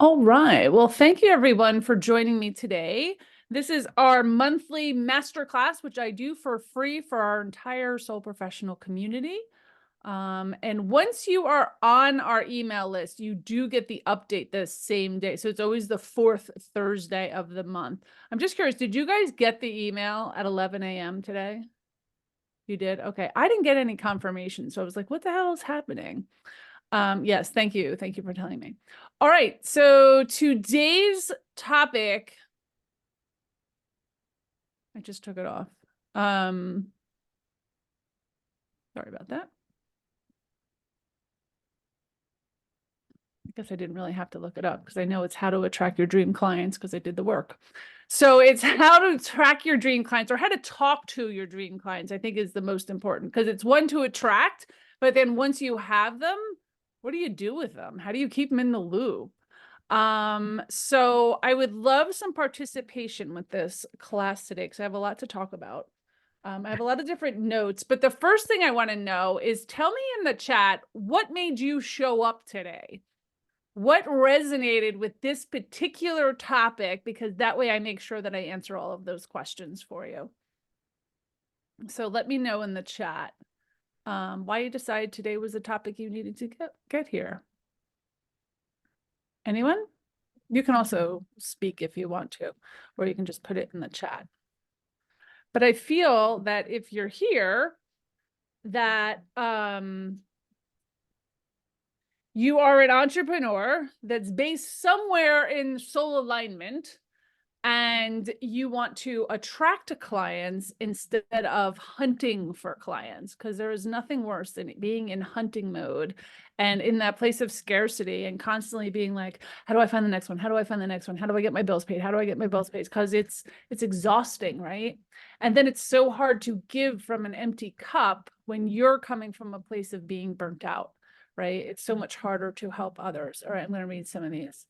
All right. Well, thank you everyone for joining me today. This is our monthly masterclass, which I do for free for our entire soul professional community. And once you are on our email list, you do get the update the same day. So it's always the fourth Thursday of the month. I'm just curious, did you guys get the email at 11 a.m. today? You did? Okay. I didn't get any confirmation. So I was like, what the hell is happening? Yes, thank you. Thank you for telling me. All right, so today's topic, I just took it off. Sorry about that. I guess I didn't really have to look it up because I know it's how to attract your dream clients because I did the work. So it's how to attract your dream clients or how to talk to your dream clients, I think is the most important because it's one to attract, but then once you have them, what do you do with them? How do you keep them in the loop? So I would love some participation with this class today because I have a lot to talk about. I have a lot of different notes, but the first thing I want to know is tell me in the chat, what made you show up today? What resonated with this particular topic? Because that way I make sure that I answer all of those questions for you. So let me know in the chat why you decided today was the topic you needed to get here. Anyone? You can also speak if you want to, or you can just put it in the chat. But I feel that if you're here, that you are an entrepreneur that's based somewhere in soul alignment, and you want to attract clients instead of hunting for clients, because there is nothing worse than being in hunting mode and in that place of scarcity and constantly being like, how do I find the next one? How do I find the next one? How do I get my bills paid? How do I get my bills paid? Because it's exhausting, right? And then it's so hard to give from an empty cup when you're coming from a place of being burnt out, right? It's so much harder to help others. All right, I'm going to read some of these.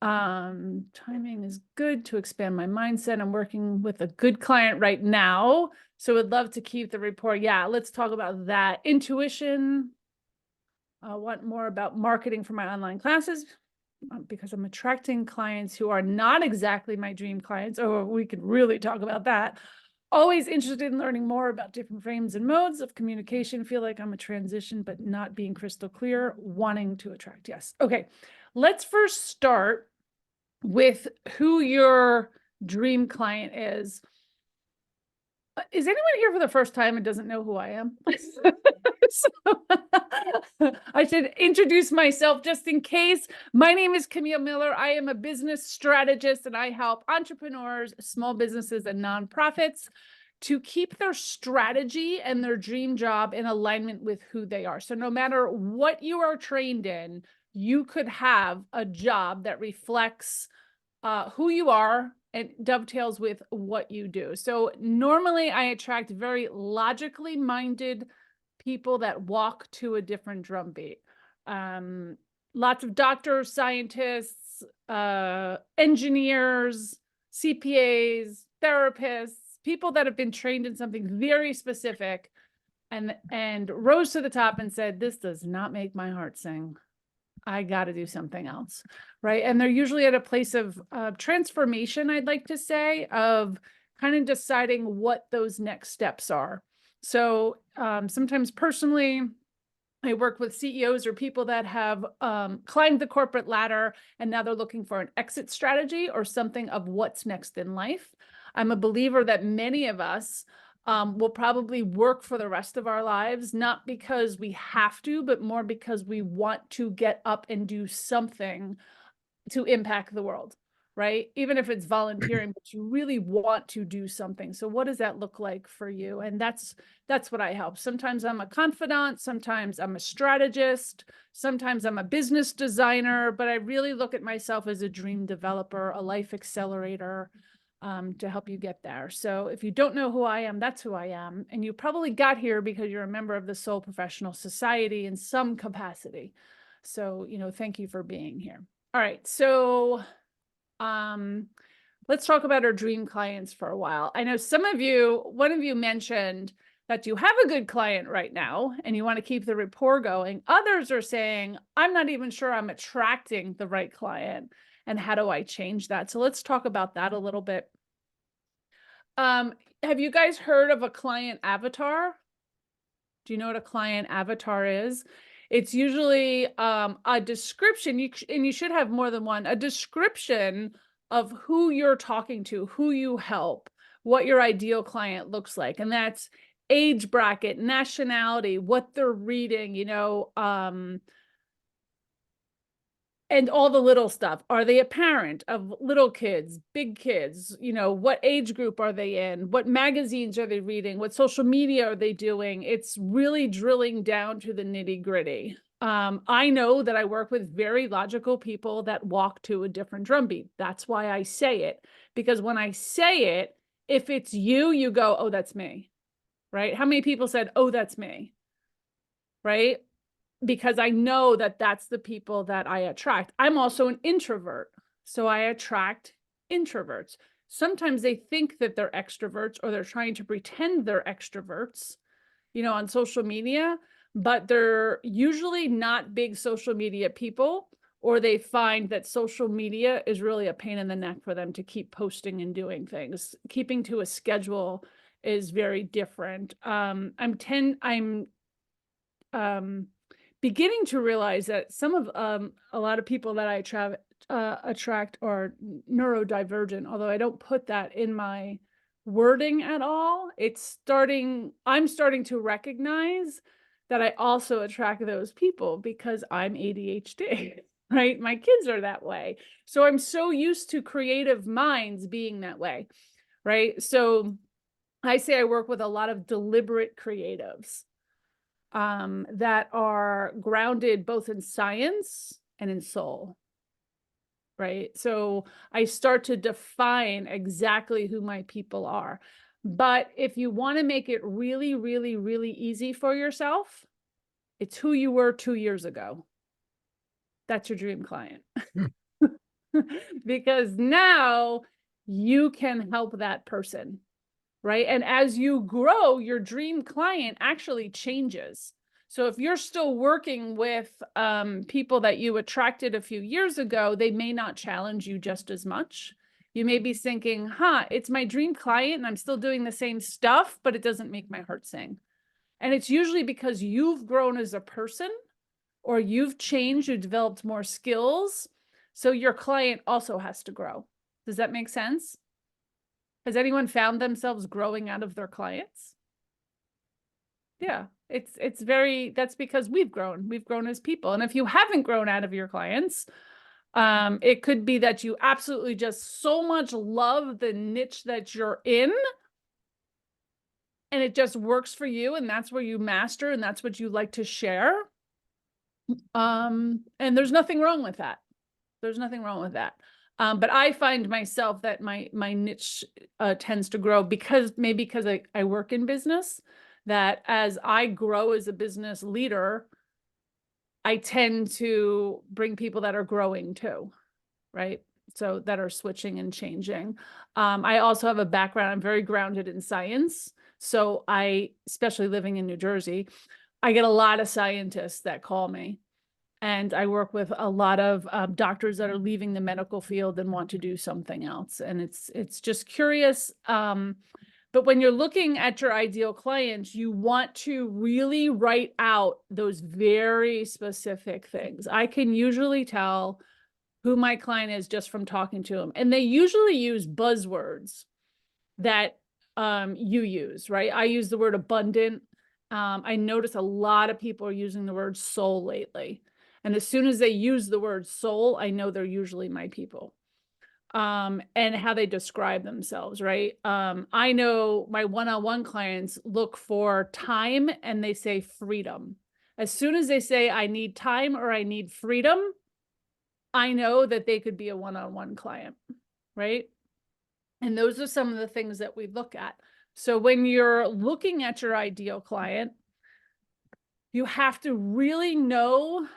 Timing is good to expand my mindset. I'm working with a good client right now, so would love to keep the rapport. Yeah, let's talk about that. Intuition. I want more about marketing for my online classes because I'm attracting clients who are not exactly my dream clients. Oh, we could really talk about that. Always interested in learning more about different frames and modes of communication. Feel like I'm a transition, but not being crystal clear, wanting to attract. Yes. Okay. Let's first start with who your dream client is. Is anyone here for the first time and doesn't know who I am? So, I should introduce myself just in case. My name is Camille Miller. I am a business strategist and I help entrepreneurs, small businesses, and nonprofits to keep their strategy and their dream job in alignment with who they are. So no matter what you are trained in, you could have a job that reflects who you are and dovetails with what you do. So normally I attract very logically minded people that walk to a different drumbeat. Lots of doctors, scientists, engineers, CPAs, therapists, people that have been trained in something very specific and rose to the top and said, this does not make my heart sing. I got to do something else, right? And they're usually at a place of transformation, I'd like to say, of kind of deciding what those next steps are. So sometimes personally, I work with CEOs or people that have climbed the corporate ladder and now they're looking for an exit strategy or something of what's next in life. I'm a believer that many of us will probably work for the rest of our lives, not because we have to, but more because we want to get up and do something to impact the world, right? Even if it's volunteering, but you really want to do something. So what does that look like for you? And that's what I help. Sometimes I'm a confidant, sometimes I'm a strategist, sometimes I'm a business designer, but I really look at myself as a dream developer, a life accelerator, to help you get there. So if you don't know who I am, that's who I am. And you probably got here because you're a member of the Soul Professional Society in some capacity. So, thank you for being here. All right. So let's talk about our dream clients for a while. I know one of you mentioned that you have a good client right now and you want to keep the rapport going. Others are saying, I'm not even sure I'm attracting the right client. And how do I change that? So let's talk about that a little bit. Have you guys heard of a client avatar? Do you know what a client avatar is? It's usually a description, and you should have more than one, a description of who you're talking to, who you help, what your ideal client looks like. And that's age bracket, nationality, what they're reading, and all the little stuff. Are they a parent of little kids, big kids? What age group are they in? What magazines are they reading? What social media are they doing? It's really drilling down to the nitty gritty. I know that I work with very logical people that walk to a different drumbeat. That's why I say it, because when I say it, if it's you, you go, oh, that's me, right? How many people said, oh, that's me, right? Because I know that that's the people that I attract. I'm also an introvert, so I attract introverts. Sometimes they think that they're extroverts, or they're trying to pretend they're extroverts, on social media, but they're usually not big social media people, or they find that social media is really a pain in the neck for them to keep posting and doing things. Keeping to a schedule is very different. I'm beginning to realize that some of a lot of people that I attract are neurodivergent, although I don't put that in my wording at all. I'm starting to recognize that I also attract those people because I'm ADHD, right? My kids are that way. So I'm so used to creative minds being that way, right? So I say I work with a lot of deliberate creatives that are grounded both in science and in soul, right? So I start to define exactly who my people are. But if you want to make it really, really, really easy for yourself, it's who you were 2 years ago. That's your dream client. Because now you can help that person, right? And as you grow, your dream client actually changes. So if you're still working with people that you attracted a few years ago, they may not challenge you just as much. You may be thinking, it's my dream client and I'm still doing the same stuff, but it doesn't make my heart sing. And it's usually because you've grown as a person, or you've changed, you developed more skills. So your client also has to grow. Does that make sense? Has anyone found themselves growing out of their clients? Yeah, that's because we've grown as people. And if you haven't grown out of your clients, it could be that you absolutely just so much love the niche that you're in, and it just works for you, and that's where you master, and that's what you like to share. And there's nothing wrong with that. There's nothing wrong with that. But I find myself that my niche tends to grow because I work in business, that as I grow as a business leader, I tend to bring people that are growing too, right? So that are switching and changing. I also have a background, I'm very grounded in science. So especially living in New Jersey, I get a lot of scientists that call me. And I work with a lot of doctors that are leaving the medical field and want to do something else. And it's just curious. But when you're looking at your ideal clients, you want to really write out those very specific things. I can usually tell who my client is just from talking to them. And they usually use buzzwords that you use, right? I use the word abundant. I notice a lot of people are using the word soul lately. And as soon as they use the word soul, I know they're usually my people. And how they describe themselves, right? I know my one-on-one clients look for time and they say freedom. As soon as they say I need time or I need freedom, I know that they could be a one-on-one client, right? And those are some of the things that we look at. So when you're looking at your ideal client, you have to really know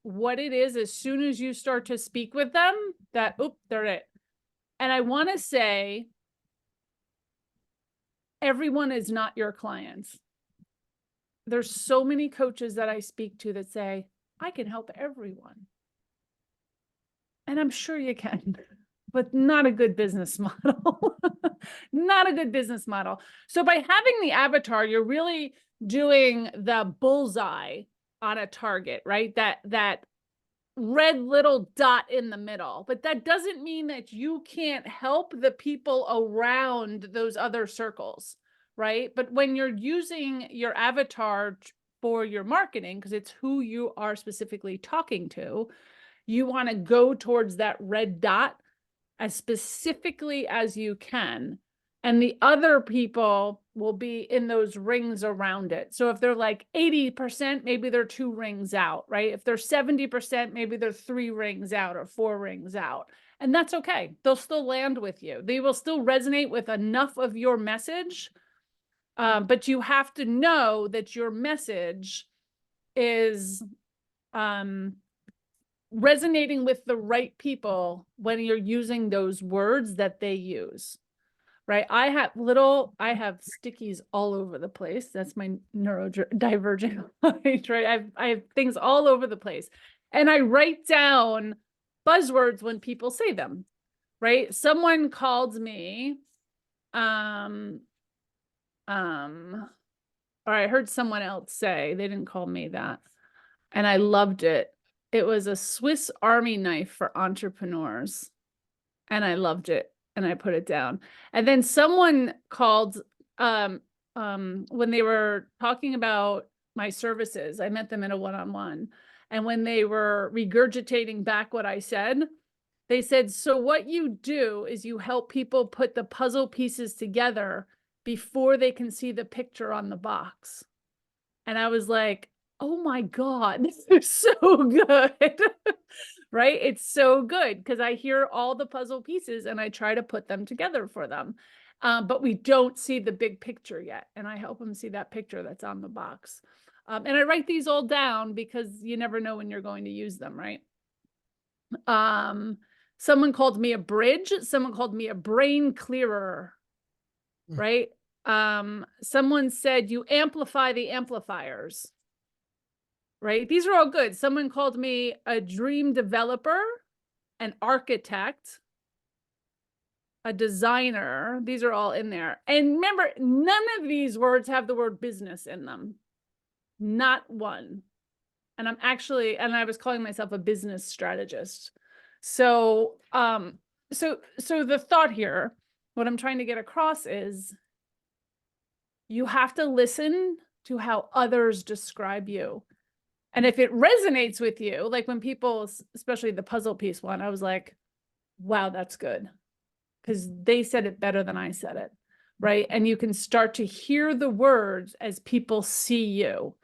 what it is as soon as you start to speak with them, that, they're it. And I want to say, everyone is not your clients. there's so many coaches that I speak to that say, I can help everyone. And I'm sure you can, but not a good business model. Not a good business model. So by having the avatar, you're really doing the bullseye on a target, right? That red little dot in the middle. But that doesn't mean that you can't help the people around those other circles, right? But when you're using your avatar for your marketing, because it's who you are specifically talking to, you want to go towards that red dot as specifically as you can. And the other people will be in those rings around it. So if they're like 80%, maybe they're 2 rings out, right? If they're 70%, maybe they're 3 rings out or 4 rings out. And that's okay. They'll still land with you. They will still resonate with enough of your message. But you have to know that your message is resonating with the right people when you're using those words that they use, right? I have stickies all over the place. That's my neurodivergent mind, right? I have things all over the place. And I write down buzzwords when people say them, right? Someone called me, or I heard someone else say, they didn't call me that, and I loved it. It was a Swiss Army knife for entrepreneurs. And I loved it. And I put it down. And then someone called when they were talking about my services. I met them in a one-on-one. And when they were regurgitating back what I said, they said, so what you do is you help people put the puzzle pieces together before they can see the picture on the box. And I was like, oh my God, this is so good, right? It's so good because I hear all the puzzle pieces and I try to put them together for them. But we don't see the big picture yet. And I help them see that picture that's on the box. And I write these all down because you never know when you're going to use them, right? Someone called me a bridge. Someone called me a brain clearer, right? Someone said you amplify the amplifiers. Right? These are all good. Someone called me a dream developer, an architect, a designer. These are all in there. And remember, none of these words have the word business in them. Not one. And I was calling myself a business strategist. So, so the thought here, what I'm trying to get across is you have to listen to how others describe you. And if it resonates with you, like when people, especially the puzzle piece one, I was like, wow, that's good. Because they said it better than I said it, right? And you can start to hear the words as people see you,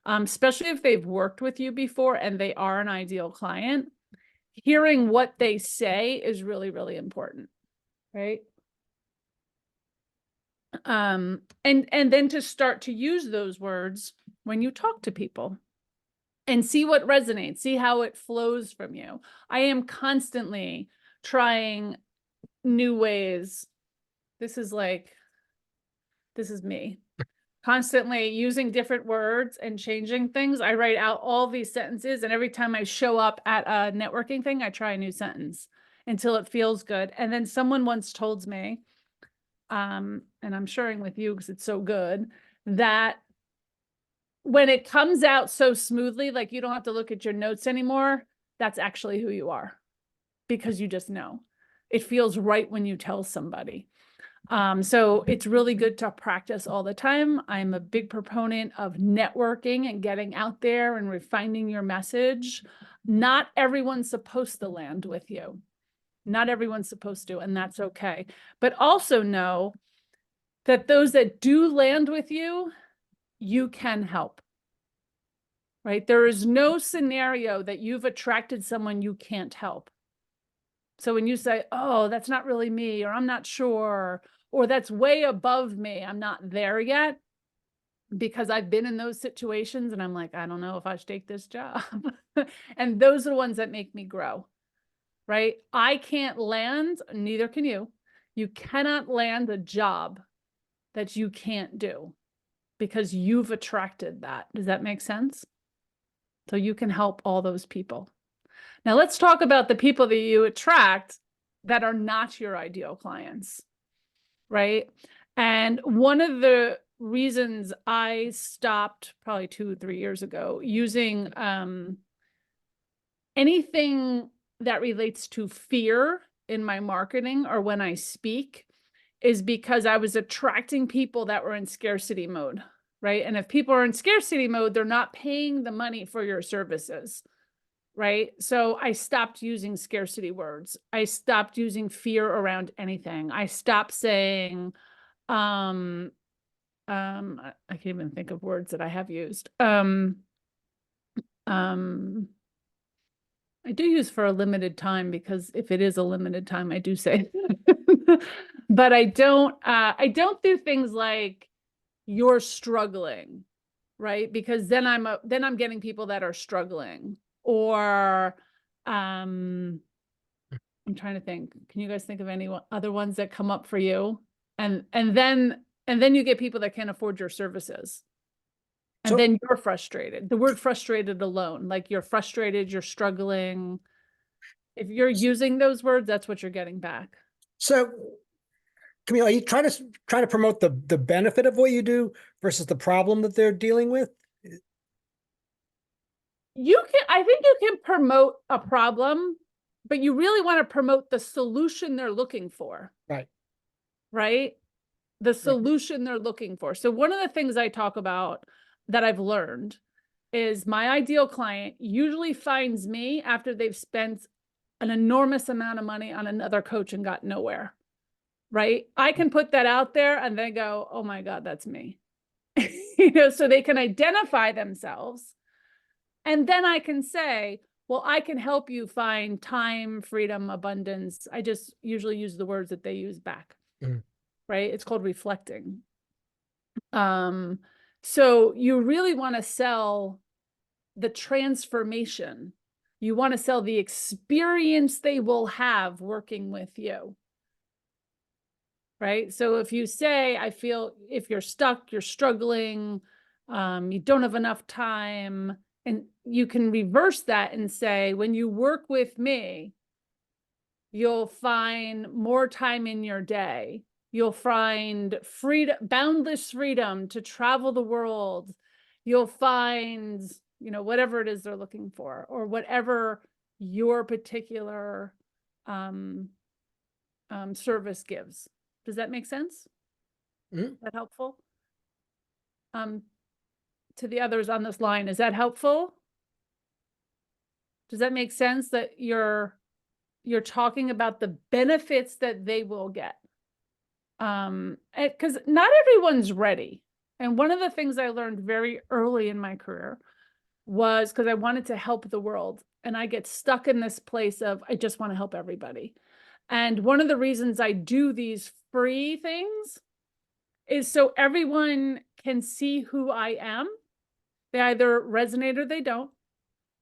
especially if they've worked with you before and they are an ideal client. Hearing what they say is really, really important, right? And then to start to use those words when you talk to people. And see what resonates, see how it flows from you. I am constantly trying new ways. This is me. Constantly using different words and changing things. I write out all these sentences, and every time I show up at a networking thing, I try a new sentence until it feels good. And then someone once told me, and I'm sharing with you because it's so good, that when it comes out so smoothly, like you don't have to look at your notes anymore, that's actually who you are because you just know. It feels right when you tell somebody. So it's really good to practice all the time. I'm a big proponent of networking and getting out there and refining your message. Not everyone's supposed to land with you. Not everyone's supposed to, and that's okay. But also know that those that do land with you, you can help, right? There is no scenario that you've attracted someone you can't help. So when you say, oh, that's not really me, or I'm not sure, or that's way above me, I'm not there yet, because I've been in those situations and I'm like, I don't know if I should take this job. And those are the ones that make me grow, right? I can't land, neither can you. You cannot land a job that you can't do. because you've attracted that. Does that make sense? So you can help all those people. Now let's talk about the people that you attract that are not your ideal clients, right? And one of the reasons I stopped probably 2 or 3 years ago using anything that relates to fear in my marketing or when I speak is because I was attracting people that were in scarcity mode, right? And if people are in scarcity mode, they're not paying the money for your services, right? So I stopped using scarcity words. I stopped using fear around anything. I stopped saying, I can't even think of words that I have used. I do use for a limited time, because if it is a limited time, I do say, but I don't do things like you're struggling, right? Because then I'm getting people that are struggling, or, I'm trying to think, can you guys think of any other ones that come up for you? And then you get people that can't afford your services. And then you're frustrated. The word frustrated alone, like you're frustrated, you're struggling. If you're using those words, that's what you're getting back. So, Camille, are you trying to promote the benefit of what you do versus the problem that they're dealing with? I think you can promote a problem, but you really want to promote the solution they're looking for. Right. Right? The solution they're looking for. So one of the things I talk about that I've learned is my ideal client usually finds me after they've spent an enormous amount of money on another coach and got nowhere, right? I can put that out there and they go, oh my God, that's me. So they can identify themselves. And then I can say, well, I can help you find time, freedom, abundance. I just usually use the words that they use back, right? It's called reflecting. So you really want to sell the transformation. You want to sell the experience they will have working with you. Right? So if you say, I feel if you're stuck, you're struggling, you don't have enough time, and you can reverse that and say, when you work with me, you'll find more time in your day. You'll find freedom, boundless freedom to travel the world. You'll find, whatever it is they're looking for, or whatever your particular service gives. Does that make sense? Is that helpful? To the others on this line, is that helpful? Does that make sense that you're talking about the benefits that they will get? Because not everyone's ready. And one of the things I learned very early in my career was, because I wanted to help the world, and I get stuck in this place of, I just want to help everybody. And one of the reasons I do these free things is so everyone can see who I am. They either resonate or they don't,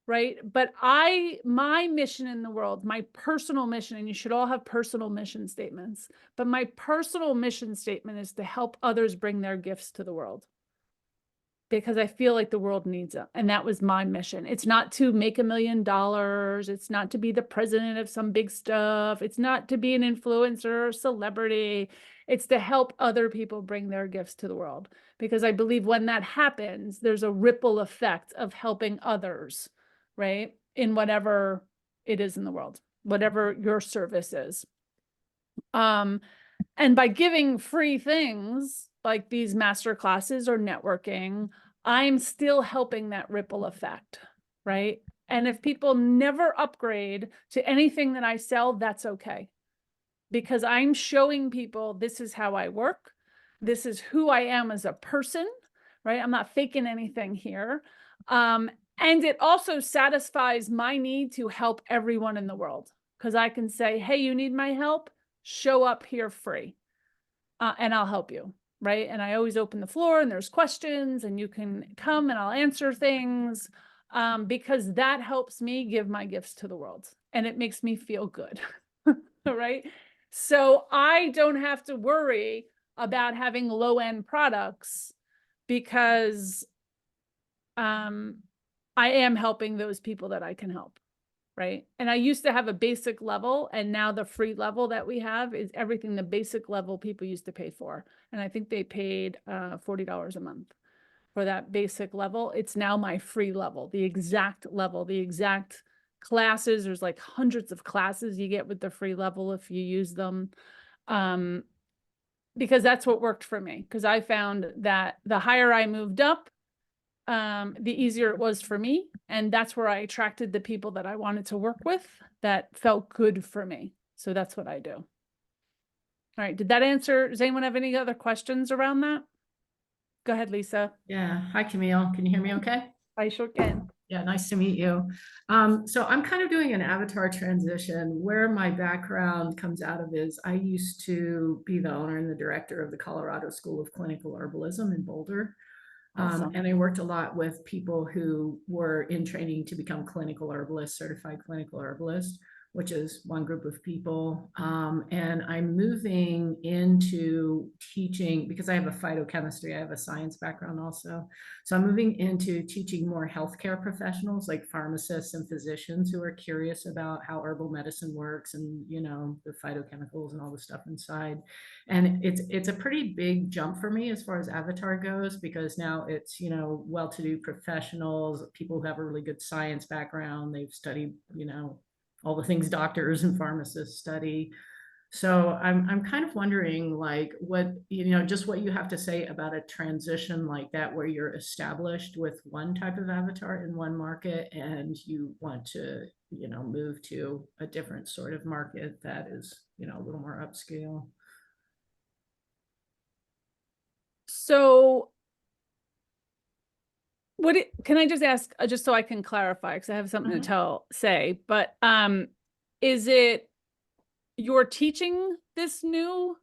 right? But my mission in the world, my personal mission, and you should all have personal mission statements, but my personal mission statement is to help others bring their gifts to the world, because I feel like the world needs them. And that was my mission. It's not to make $1 million. It's not to be the president of some big stuff. It's not to be an influencer or celebrity. It's to help other people bring their gifts to the world. Because I believe when that happens, there's a ripple effect of helping others, right? In whatever it is in the world, whatever your service is. And by giving free things like these master classes or networking, I'm still helping that ripple effect, right? And if people never upgrade to anything that I sell, that's okay. Because I'm showing people this is how I work. This is who I am as a person, right? I'm not faking anything here. And it also satisfies my need to help everyone in the world. Because I can say, hey, you need my help? Show up here free. And I'll help you, right? And I always open the floor and there's questions and you can come and I'll answer things, because that helps me give my gifts to the world and it makes me feel good, right? So I don't have to worry about having low-end products because I am helping those people that I can help, right? And I used to have a basic level, and now the free level that we have is everything the basic level people used to pay for. And I think they paid $40 a month for that basic level. It's now my free level, the exact classes. There's like hundreds of classes you get with the free level if you use them. Because that's what worked for me. Because I found that the higher I moved up, the easier it was for me. And that's where I attracted the people that I wanted to work with that felt good for me. So that's what I do. All right. Did that answer? Does anyone have any other questions around that? Go ahead, Lisa. Yeah. Hi, Camille. Can you hear me okay? I sure can. Yeah, nice to meet you. So I'm kind of doing an avatar transition. Where my background comes out of is I used to be the owner and the director of the Colorado School of Clinical Herbalism in Boulder. Awesome. And I worked a lot with people who were in training to become clinical herbalists, certified clinical herbalists, which is one group of people. And I'm moving into teaching because I have a phytochemistry, I have a science background also. So I'm moving into teaching more healthcare professionals like pharmacists and physicians who are curious about how herbal medicine works and, you know, the phytochemicals and all the stuff inside. And it's a pretty big jump for me as far as avatar goes, because now it's, you know, well-to-do professionals, people who have a really good science background. They've studied, you know, all the things doctors and pharmacists study. So I'm kind of wondering, like, what, you know, just what you have to say about a transition like that, where you're established with one type of avatar in one market and you want to, you know, move to a different sort of market that is, you know, a little more upscale. So can I just ask, just so I can clarify, because I have something to say, but is it you're teaching this new?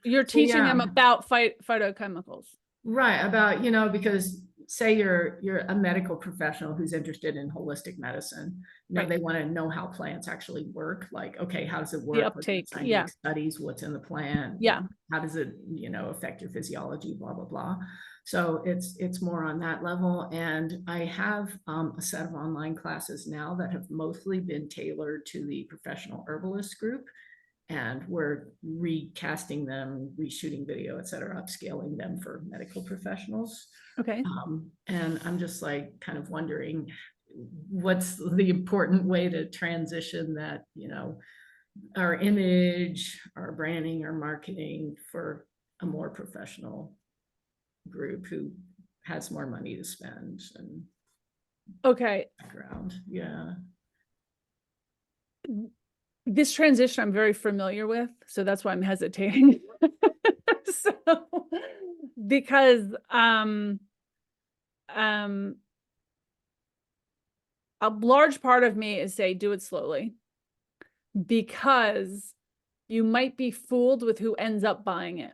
You're teaching them about phytochemicals. Right, about, you know, because say you're a medical professional who's interested in holistic medicine, you know, Right. they want to know how plants actually work. Like, okay, how does it work? The What's uptake, scientific yeah. studies, what's in the plant? Yeah. How does it, you know, affect your physiology, blah, blah, blah. So it's more on that level. And I have a set of online classes now that have mostly been tailored to the professional herbalist group. And we're recasting them, reshooting video, et cetera, upscaling them for medical professionals. Okay. And I'm just like kind of wondering what's the important way to transition that, you know, our image, our branding, our marketing for a more professional group who has more money to spend and Okay. background. Yeah. This transition I'm very familiar with, so that's why I'm hesitating. So, because a large part of me is say, do it slowly, because you might be fooled with who ends up buying it.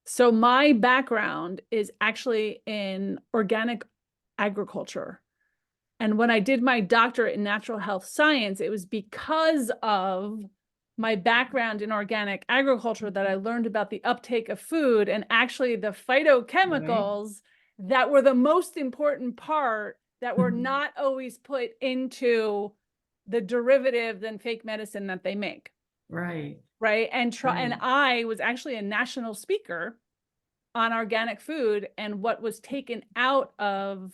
So my background is actually in organic agriculture. And when I did my doctorate in natural health science, it was because of my background in organic agriculture that I learned about the uptake of food and actually the phytochemicals that were the most important part that were not always put into the derivatives and fake medicine that they make. Right. Right. And I was actually a national speaker on organic food and what was taken out of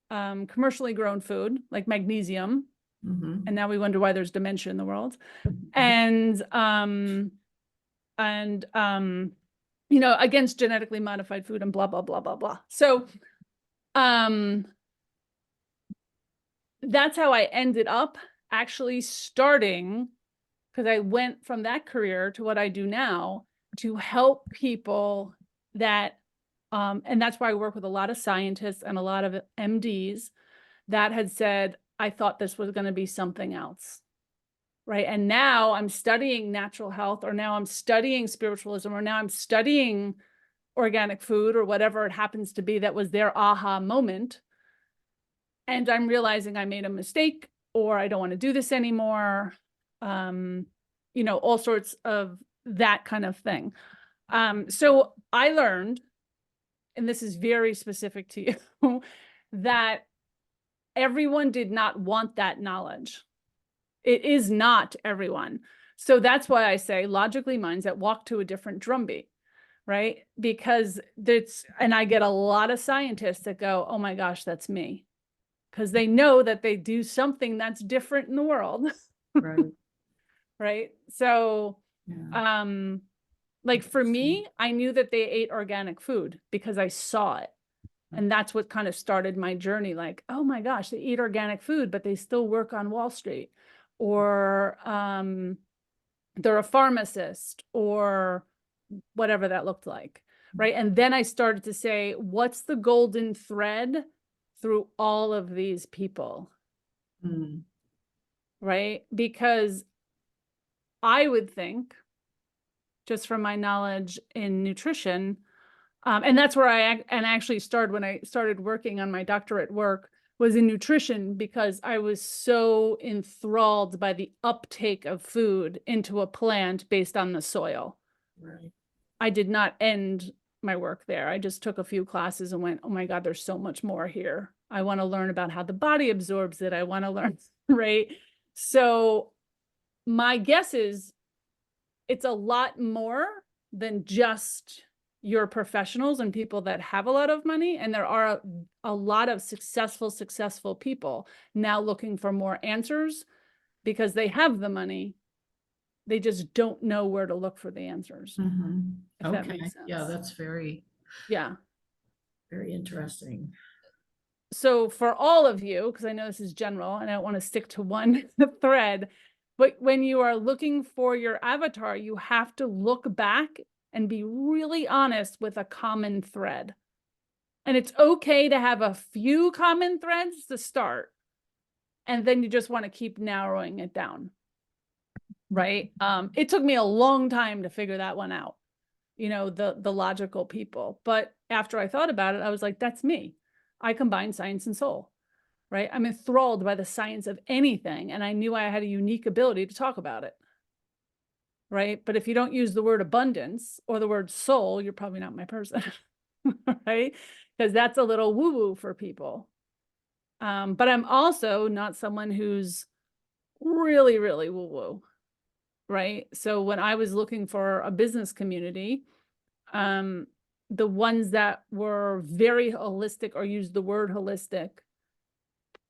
commercially grown food like magnesium. And now we wonder why there's dementia in the world. And you know, against genetically modified food and blah, blah, blah, blah, blah. So that's how I ended up actually starting, because I went from that career to what I do now to help people that, and that's why I work with a lot of scientists and a lot of MDs that had said, I thought this was going to be something else. Right. And now I'm studying natural health, or now I'm studying spiritualism, or now I'm studying organic food, or whatever it happens to be that was their aha moment. And I'm realizing I made a mistake, or I don't want to do this anymore. You know, all sorts of that kind of thing. So I learned, and this is very specific to you, that everyone did not want that knowledge. It is not everyone. So that's why I say logically minds that walk to a different drumbeat, right? Because and I get a lot of scientists that go, oh my gosh, that's me. Because they know that they do something that's different in the world. Right. Right. So, Yeah. like for me, I knew that they ate organic food because I saw it. And that's what kind of started my journey. Like, oh my gosh, they eat organic food, but they still work on Wall Street, or they're a pharmacist, or whatever that looked like. Right. And then I started to say, what's the golden thread through all of these people? Mm. Right. Because I would think, just from my knowledge in nutrition, and that's where I actually started when I started working on my doctorate work, was in nutrition, because I was so enthralled by the uptake of food into a plant based on the soil. Right. I did not end my work there. I just took a few classes and went, oh my God, there's so much more here. I want to learn about how the body absorbs it. I want to learn, right? So my guess is it's a lot more than just your professionals and people that have a lot of money. And there are a lot of successful people now looking for more answers because they have the money. They just don't know where to look for the answers. Mhm. If that Okay. makes sense. Yeah, that's very, Yeah. very interesting. So for all of you, because I know this is general and I don't want to stick to one thread, but when you are looking for your avatar, you have to look back and be really honest with a common thread. And it's okay to have a few common threads to start. And then you just want to keep narrowing it down. Right. It took me a long time to figure that one out, you know, the logical people. But after I thought about it, I was like, that's me. I combine science and soul. Right. I'm enthralled by the science of anything. And I knew I had a unique ability to talk about it. Right. But if you don't use the word abundance or the word soul, you're probably not my person. Right. Because that's a little woo woo for people. But I'm also not someone who's really, really woo woo. Right. So when I was looking for a business community, the ones that were very holistic or used the word holistic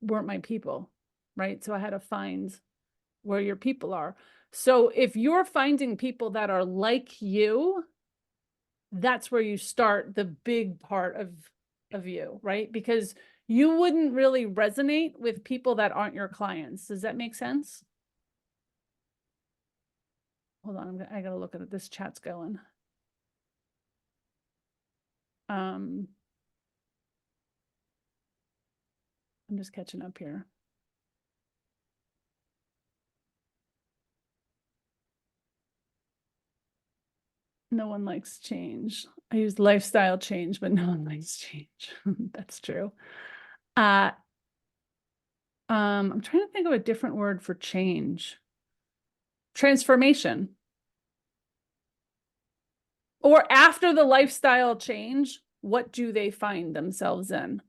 weren't my people. Right. So I had to find where your people are. So if you're finding people that are like you, that's where you start the big part of you, right? Because you wouldn't really resonate with people that aren't your clients. Does that make sense? Hold on, I gotta look at it. This chat's going. I'm just catching up here. No one likes change. I use lifestyle change, but no one likes change. That's true. I'm trying to think of a different word for change. Transformation. Or after the lifestyle change, what do they find themselves in?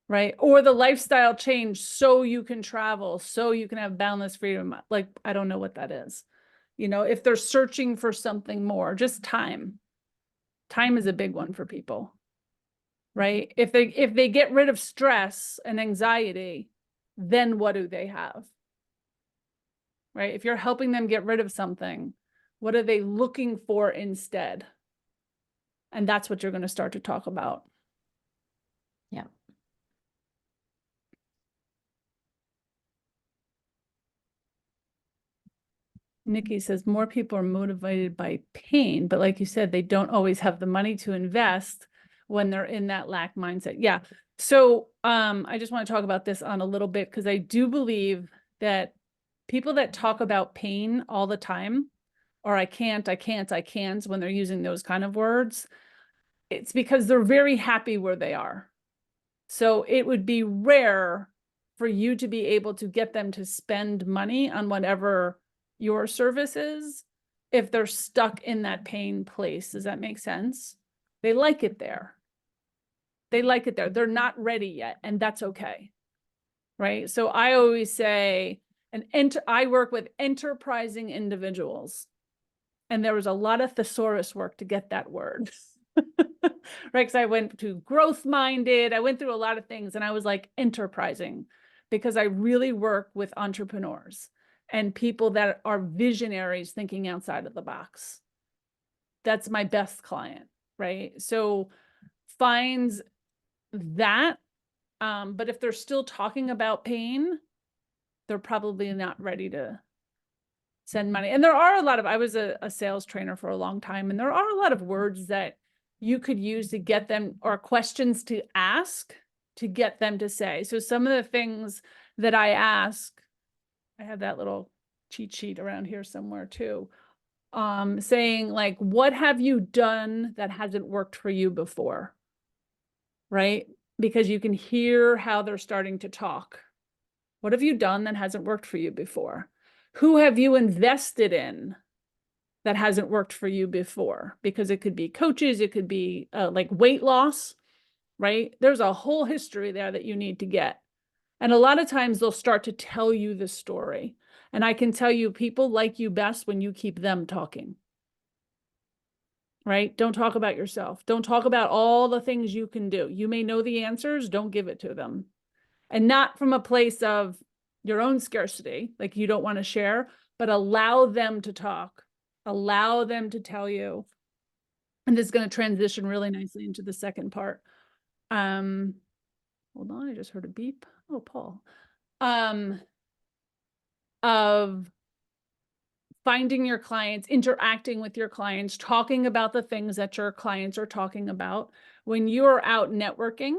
Right? Or the lifestyle change so you can travel, so you can have boundless freedom. Like, I don't know what that is. You know, if they're searching for something more, just time. Time is a big one for people. Right? If they get rid of stress and anxiety, then what do they have? Right? If you're helping them get rid of something, what are they looking for instead? And that's what you're going to start to talk about. Yeah. Nikki says more people are motivated by pain, but like you said, they don't always have the money to invest when they're in that lack mindset. Yeah. So I just want to talk about this on a little bit because I do believe that people that talk about pain all the time, or I can't, when they're using those kind of words, it's because they're very happy where they are. So it would be rare for you to be able to get them to spend money on whatever your services if they're stuck in that pain place. Does that make sense? They like it there. They like it there. They're not ready yet, and that's okay. Right? So I always say, I work with enterprising individuals. And there was a lot of thesaurus work to get that word. Right? Because I went to growth minded. I went through a lot of things, and I was like enterprising because I really work with entrepreneurs and people that are visionaries thinking outside of the box. That's my best client, right? So finds that. But if they're still talking about pain, they're probably not ready to send money. And there are a lot of, I was a sales trainer for a long time, and there are a lot of words that you could use to get them, or questions to ask to get them to say. So some of the things that I ask, I have that little cheat sheet around here somewhere too, saying like, what have you done that hasn't worked for you before? Right? Because you can hear how they're starting to talk. What have you done that hasn't worked for you before? Who have you invested in that hasn't worked for you before? Because it could be coaches, it could be like weight loss, right? There's a whole history there that you need to get. And a lot of times they'll start to tell you the story. And I can tell you, people like you best when you keep them talking. Right? Don't talk about yourself. Don't talk about all the things you can do. You may know the answers, don't give it to them. And not from a place of your own scarcity, like you don't want to share, but allow them to talk, allow them to tell you. And this is going to transition really nicely into the second part. Hold on, I just heard a beep. Oh, Paul. Of finding your clients, interacting with your clients, talking about the things that your clients are talking about. When you're out networking,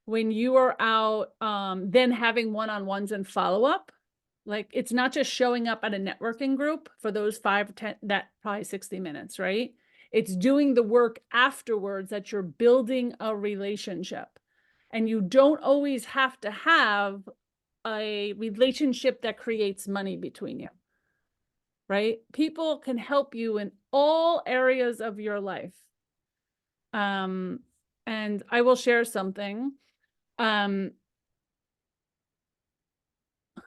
when you are out then having one-on-ones and follow-up, like it's not just showing up at a networking group for those 5 10, that probably 60 minutes, right? It's doing the work afterwards that you're building a relationship. And you don't always have to have a relationship that creates money between you, right? People can help you in all areas of your life. And I will share something. I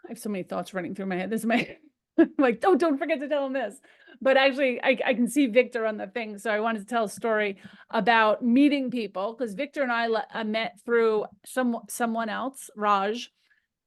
have so many thoughts running through my head. This is my like, don't forget to tell them this. But actually, I can see Victor on the thing. So I wanted to tell a story about meeting people, because Victor and I met through someone else, Raj.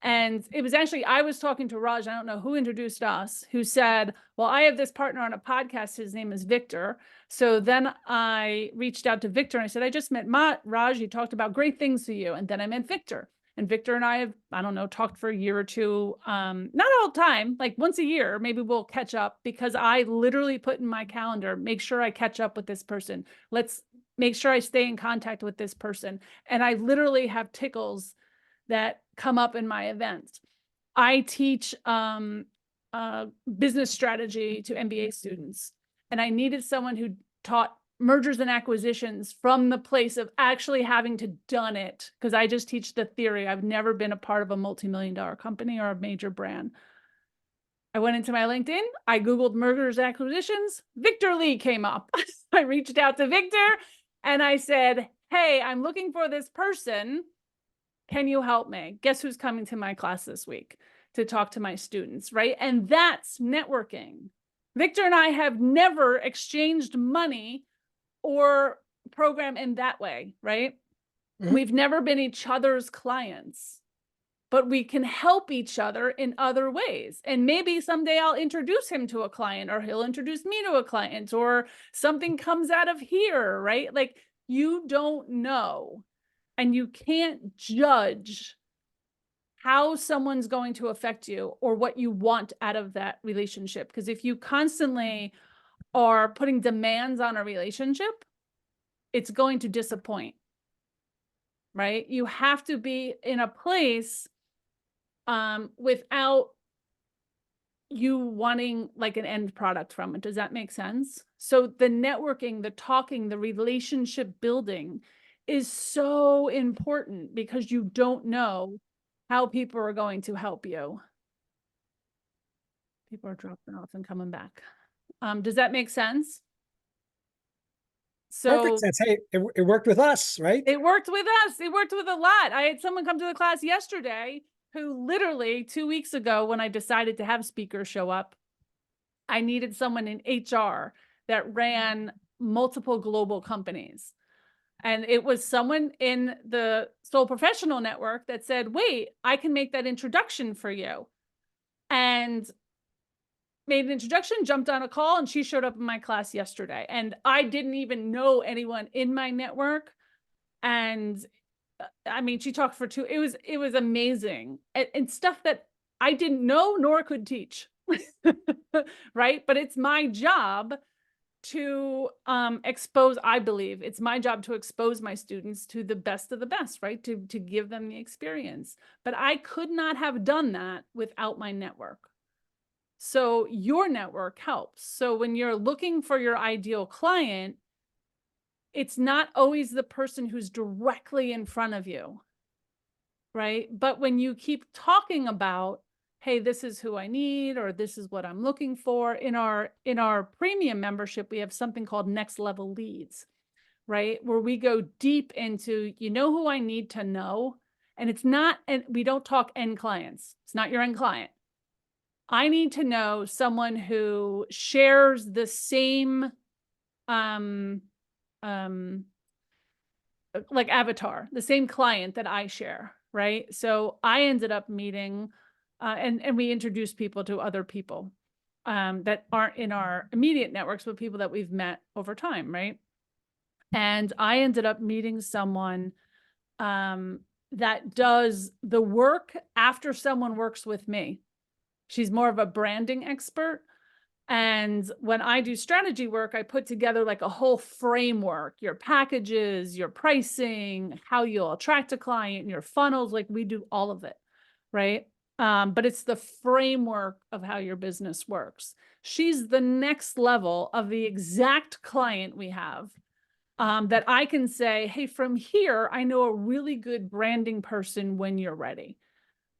And it was actually, I was talking to Raj, I don't know who introduced us, who said, well, I have this partner on a podcast, his name is Victor. So then I reached out to Victor and I said, I just met Raj, he talked about great things to you. And then I met Victor. And Victor and I have, I don't know, talked for a year or two, not all the time, like once a year, maybe we'll catch up, because I literally put in my calendar, make sure I catch up with this person. Let's make sure I stay in contact with this person. And I literally have tickles that come up in my events. I teach business strategy to MBA students, and I needed someone who taught mergers and acquisitions from the place of actually having to done it, because I just teach the theory. I've never been a part of a multi-million-dollar company or a major brand. I went into my LinkedIn, I Googled mergers and acquisitions, Victor Lee came up. I reached out to Victor and I said, hey, I'm looking for this person. Can you help me? Guess who's coming to my class this week to talk to my students, right? And that's networking. Victor and I have never exchanged money or program in that way, right? Mhm. We've never been each other's clients, but we can help each other in other ways. And maybe someday I'll introduce him to a client, or he'll introduce me to a client, or something comes out of here, right? Like, you don't know. And you can't judge how someone's going to affect you or what you want out of that relationship. Because if you constantly are putting demands on a relationship, it's going to disappoint, right? You have to be in a place without you wanting like an end product from it. Does that make sense? So the networking, the talking, the relationship building is so important, because you don't know how people are going to help you. People are dropping off and coming back. Does that make sense? So Perfect sense. Hey, it worked with us, right? it worked with us. It worked with a lot. I had someone come to the class yesterday who literally 2 weeks ago, when I decided to have speakers show up, I needed someone in HR that ran multiple global companies. And it was someone in the Soul Professional Network that said, wait, I can make that introduction for you. And made an introduction, jumped on a call, and she showed up in my class yesterday. And I didn't even know anyone in my network. And I mean, she talked for it was amazing. And stuff that I didn't know nor could teach. Right? But it's my job to expose, I believe it's my job to expose my students to the best of the best, right? To give them the experience. But I could not have done that without my network. So your network helps. So when you're looking for your ideal client, it's not always the person who's directly in front of you, right? But when you keep talking about, hey, this is who I need, or this is what I'm looking for, in our premium membership, we have something called Next Level Leads, right? Where we go deep into, you know who I need to know. And it's not, and we don't talk end clients. It's not your end client. I need to know someone who shares the same like avatar, the same client that I share, right? So I ended up meeting and we introduced people to other people that aren't in our immediate networks, but people that we've met over time, right? And I ended up meeting someone that does the work after someone works with me. She's more of a branding expert. And when I do strategy work, I put together like a whole framework, your packages, your pricing, how you'll attract a client, your funnels, like we do all of it, right? But it's the framework of how your business works. She's the next level of the exact client we have that I can say, hey, from here, I know a really good branding person when you're ready.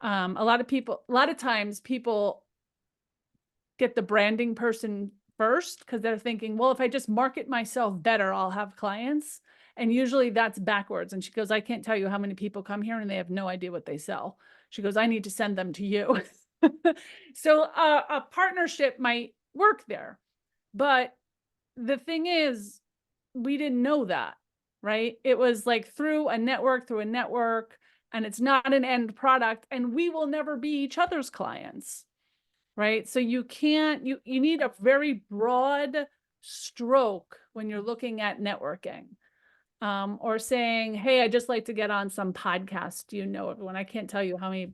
A lot of times people get the branding person first because they're thinking, well, if I just market myself better, I'll have clients. And usually that's backwards. And she goes, I can't tell you how many people come here and they have no idea what they sell. She goes, I need to send them to you. So a partnership might work there. But the thing is, we didn't know that, right? It was like through a network, and it's not an end product, and we will never be each other's clients, right? So you can't, you need a very broad stroke when you're looking at networking. Or saying, hey, I just like to get on some podcast. Do you know everyone? I can't tell you how many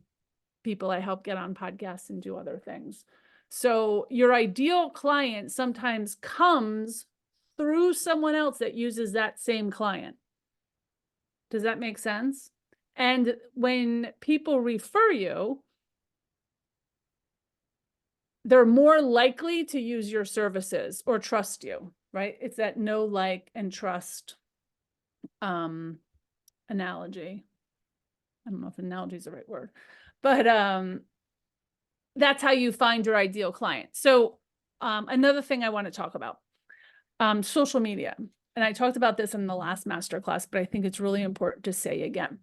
people I help get on podcasts and do other things. So your ideal client sometimes comes through someone else that uses that same client. Does that make sense? And when people refer you, they're more likely to use your services or trust you, right? It's that know, like, and trust analogy. I don't know if analogy is the right word, but that's how you find your ideal client. So another thing I want to talk about, social media. And I talked about this in the last masterclass, but I think it's really important to say again.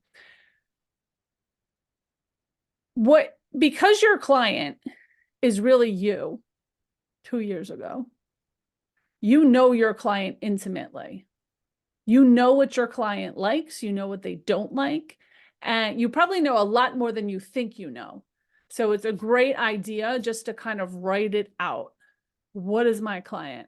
Because your client is really you 2 years ago, you know your client intimately. You know what your client likes, you know what they don't like, and you probably know a lot more than you think you know. So it's a great idea just to kind of write it out. What is my client?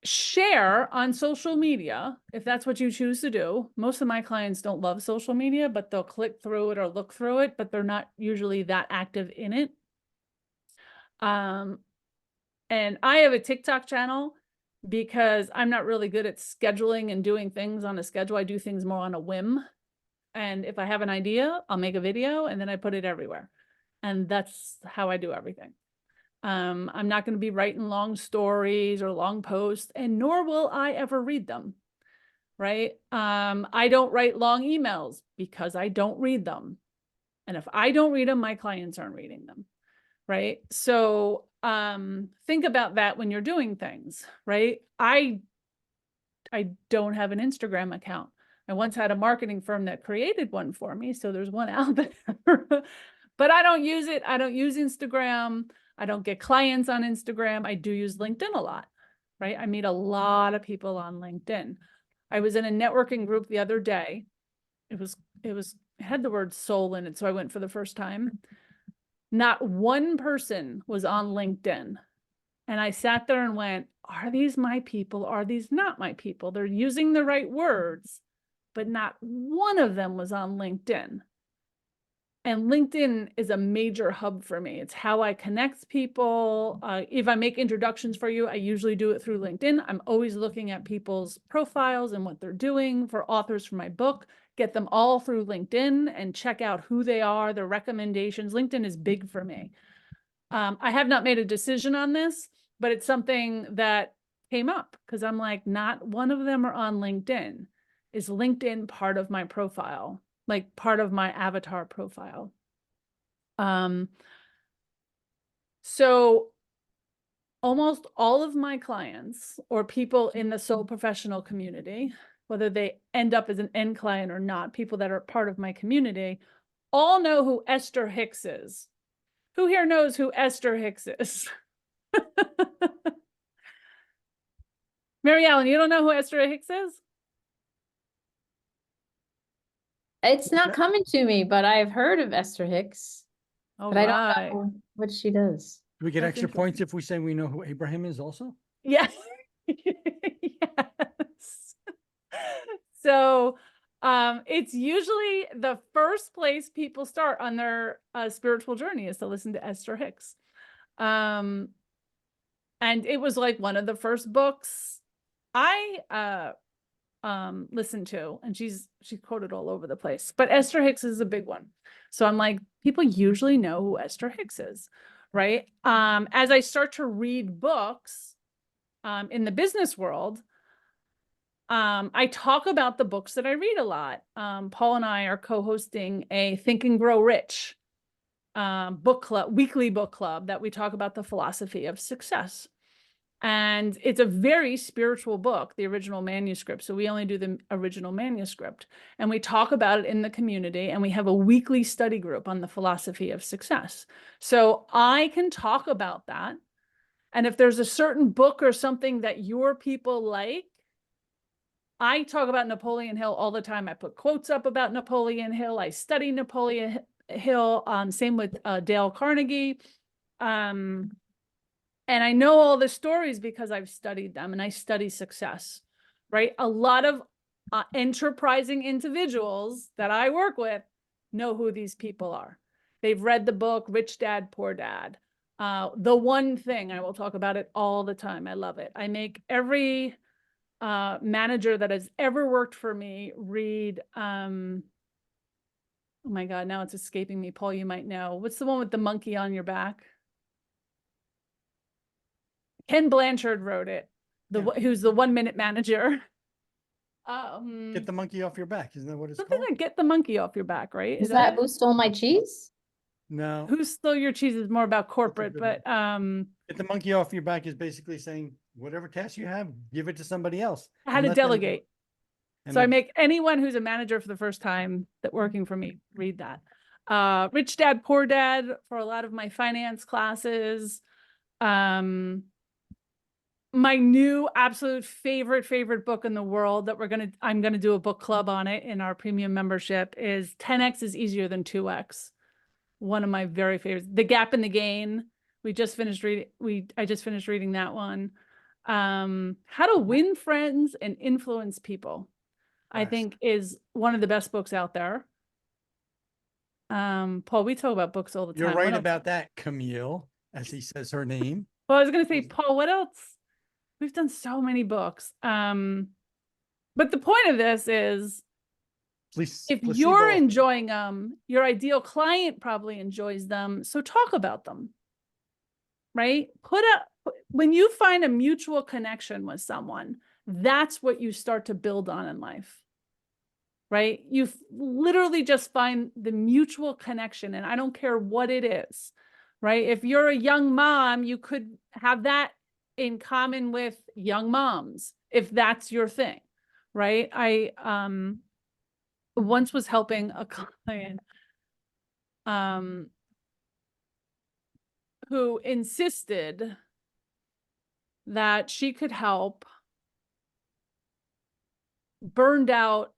Share on social media, if that's what you choose to do. Most of my clients don't love social media, but they'll click through it or look through it, but they're not usually that active in it. And I have a TikTok channel because I'm not really good at scheduling and doing things on a schedule. I do things more on a whim. And if I have an idea, I'll make a video and then I put it everywhere. And that's how I do everything. I'm not going to be writing long stories or long posts, and nor will I ever read them, right? I don't write long emails because I don't read them. And if I don't read them, my clients aren't reading them. Right. So think about that when you're doing things, right? I don't have an Instagram account. I once had a marketing firm that created one for me. So there's one out there, but I don't use it. I don't use Instagram. I don't get clients on Instagram. I do use LinkedIn a lot, right? I meet a lot of people on LinkedIn. I was in a networking group the other day. It had the word soul in it. So I went for the first time. Not one person was on LinkedIn. And I sat there and went, are these my people? Are these not my people? They're using the right words, but not one of them was on LinkedIn. And LinkedIn is a major hub for me. It's how I connect people. If I make introductions for you, I usually do it through LinkedIn. I'm always looking at people's profiles and what they're doing for authors for my book, get them all through LinkedIn and check out who they are, their recommendations. LinkedIn is big for me. I have not made a decision on this, but it's something that came up because I'm like, not one of them are on LinkedIn. Is LinkedIn part of my profile, like part of my avatar profile? So almost all of my clients or people in the sole professional community, whether they end up as an end client or not, people that are part of my community, all know who Esther Hicks is. Who here knows who Esther Hicks is? Mary Ellen, you don't know who Esther Hicks is? It's not coming to me, but I've heard of Esther Hicks, All but I right. don't know what she does. Do we get That's extra points if we say we know who Abraham is also? Yeah. Yes. So it's usually the first place people start on their spiritual journey is to listen to Esther Hicks. And it was like one of the first books I listened to, and she's quoted all over the place, but Esther Hicks is a big one. So I'm like, people usually know who Esther Hicks is, right? As I start to read books in the business world, I talk about the books that I read a lot. Paul and I are co-hosting a Think and Grow Rich book club, weekly book club that we talk about the philosophy of success. And it's a very spiritual book, the original manuscript. So we only do the original manuscript. And we talk about it in the community. And we have a weekly study group on the philosophy of success. So I can talk about that. And if there's a certain book or something that your people like, I talk about Napoleon Hill all the time. I put quotes up about Napoleon Hill. I study Napoleon Hill. Same with Dale Carnegie. And I know all the stories because I've studied them and I study success, right? A lot of enterprising individuals that I work with know who these people are. They've read the book, Rich Dad, Poor Dad. The One Thing, I will talk about it all the time. I love it. I make every manager that has ever worked for me read, oh my God, now it's escaping me. Paul, you might know. What's the one with the monkey on your back? Ken Blanchard wrote it, who's the 1 Minute Manager. Get the monkey off your back. Isn't that what it's Something called? like Get the Monkey Off Your Back, right? Is that it? Who Stole My Cheese? No. Who Stole Your Cheese is more about corporate, good but Get the monkey off your back is basically saying whatever task you have, give it to somebody else. how to let them- delegate. and So I let- make anyone who's a manager for the first time that working for me read that. Rich Dad, Poor Dad for a lot of my finance classes. My new absolute favorite book in the world that I'm gonna do a book club on it in our premium membership is 10X is Easier Than 2X. One of my very favorites. The Gap and the Gain. I just finished reading that one. How to Win Friends and Influence People, I Nice. think is one of the best books out there. Paul, we talk about books all the time. You're What right else? about that, Camille, as he says her name. Well, I was gonna say, Paul, what else? We've done so many books. But the point of this is, if you're enjoying them, your ideal client probably enjoys them. So talk about them, right? When you find a mutual connection with someone, that's what you start to build on in life, right? You literally just find the mutual connection, and I don't care what it is, right? If you're a young mom, you could have that in common with young moms, if that's your thing, right? I once was helping a client who insisted that she could help burned out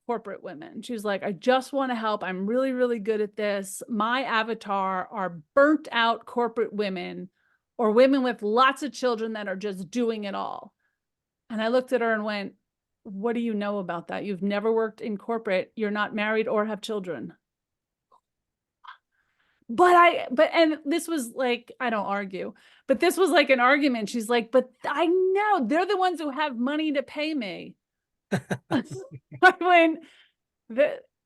corporate women. She was like, I just want to help. I'm really, really good at this. My avatar are burnt out corporate women or women with lots of children that are just doing it all. And I looked at her and went, what do you know about that? You've never worked in corporate. You're not married or have children. And this was like, I don't argue, but this was like an argument. She's like, but I know they're the ones who have money to pay me. I went,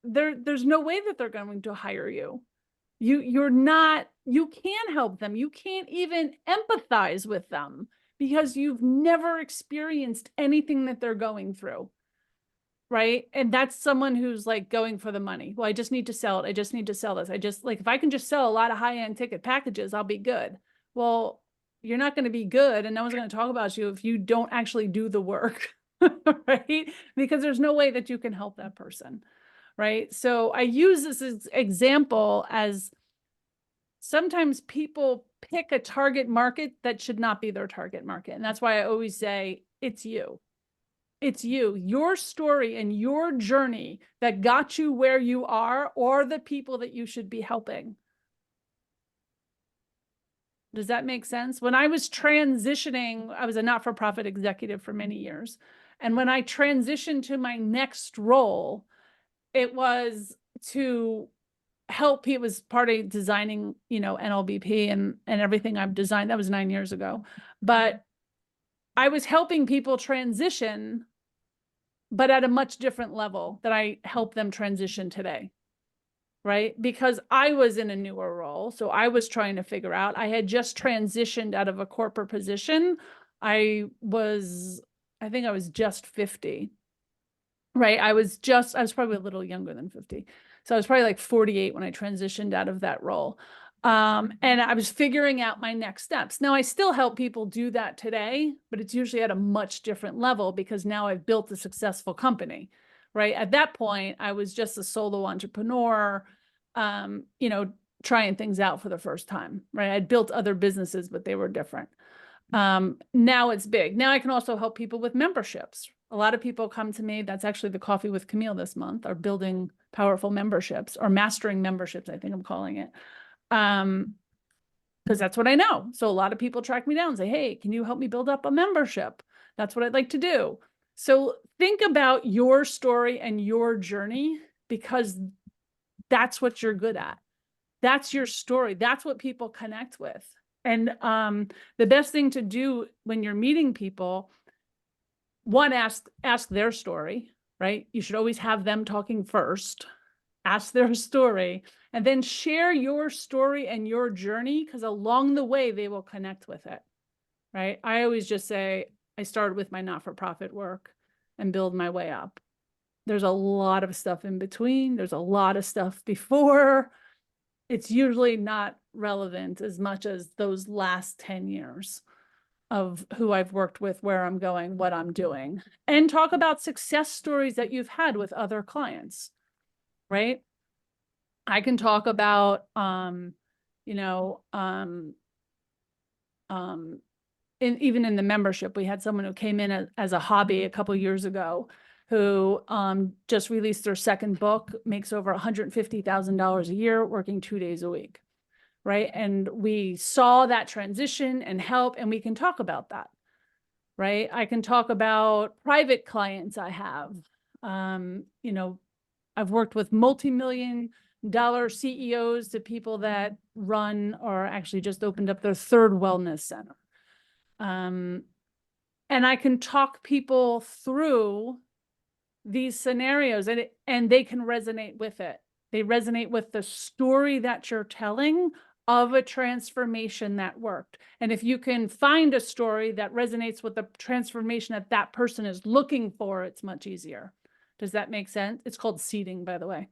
there's no way that they're going to hire you. You can't help them. You can't even empathize with them because you've never experienced anything that they're going through. Right. And that's someone who's like going for the money. Well, I just need to sell it. I just need to sell this. I just like, if I can just sell a lot of high-end ticket packages, I'll be good. Well, you're not going to be good and no one's going to talk about you if you don't actually do the work. Right. Because there's no way that you can help that person. Right. So I use this as example as sometimes people pick a target market that should not be their target market. And that's why I always say it's you. It's you, your story and your journey that got you where you are, or the people that you should be helping. Does that make sense? When I was transitioning, I was a not-for-profit executive for many years. And when I transitioned to my next role, it was to help. It was part of designing, NLBP and everything I've designed. That was 9 years ago. But I was helping people transition, but at a much different level that I help them transition today, right? Because I was in a newer role. So I was trying to figure out, I had just transitioned out of a corporate position. I think I was just 50, right? I was probably a little younger than 50. So I was probably like 48 when I transitioned out of that role. And I was figuring out my next steps. Now I still help people do that today, but it's usually at a much different level because now I've built a successful company, right? At that point, I was just a solo entrepreneur, trying things out for the first time, right? I'd built other businesses, but they were different. Now it's big. Now I can also help people with memberships. A lot of people come to me, that's actually the Coffee with Camille this month, are building powerful memberships or mastering memberships, I think I'm calling it. Because that's what I know. So a lot of people track me down and say, hey, can you help me build up a membership? That's what I'd like to do. So think about your story and your journey, because that's what you're good at. That's your story. That's what people connect with. And the best thing to do when you're meeting people, one, ask their story, right? You should always have them talking first. Ask their story, and then share your story and your journey, because along the way, they will connect with it, right? I always just say, I started with my not-for-profit work and build my way up. There's a lot of stuff in between. There's a lot of stuff before. It's usually not relevant as much as those last 10 years of who I've worked with, where I'm going, what I'm doing, and talk about success stories that you've had with other clients. Right? I can talk about, even in the membership, we had someone who came in as a hobby a couple of years ago who just released their second book, makes over $150,000 a year, working 2 days a week. Right? And we saw that transition and help, and we can talk about that. Right? I can talk about private clients I have. I've worked with multi-million-dollar CEOs to people that run or actually just opened up their third wellness center. And I can talk people through these scenarios, and they can resonate with it. They resonate with the story that you're telling of a transformation that worked. And if you can find a story that resonates with the transformation that that person is looking for, it's much easier. Does that make sense? It's called seeding, by the way.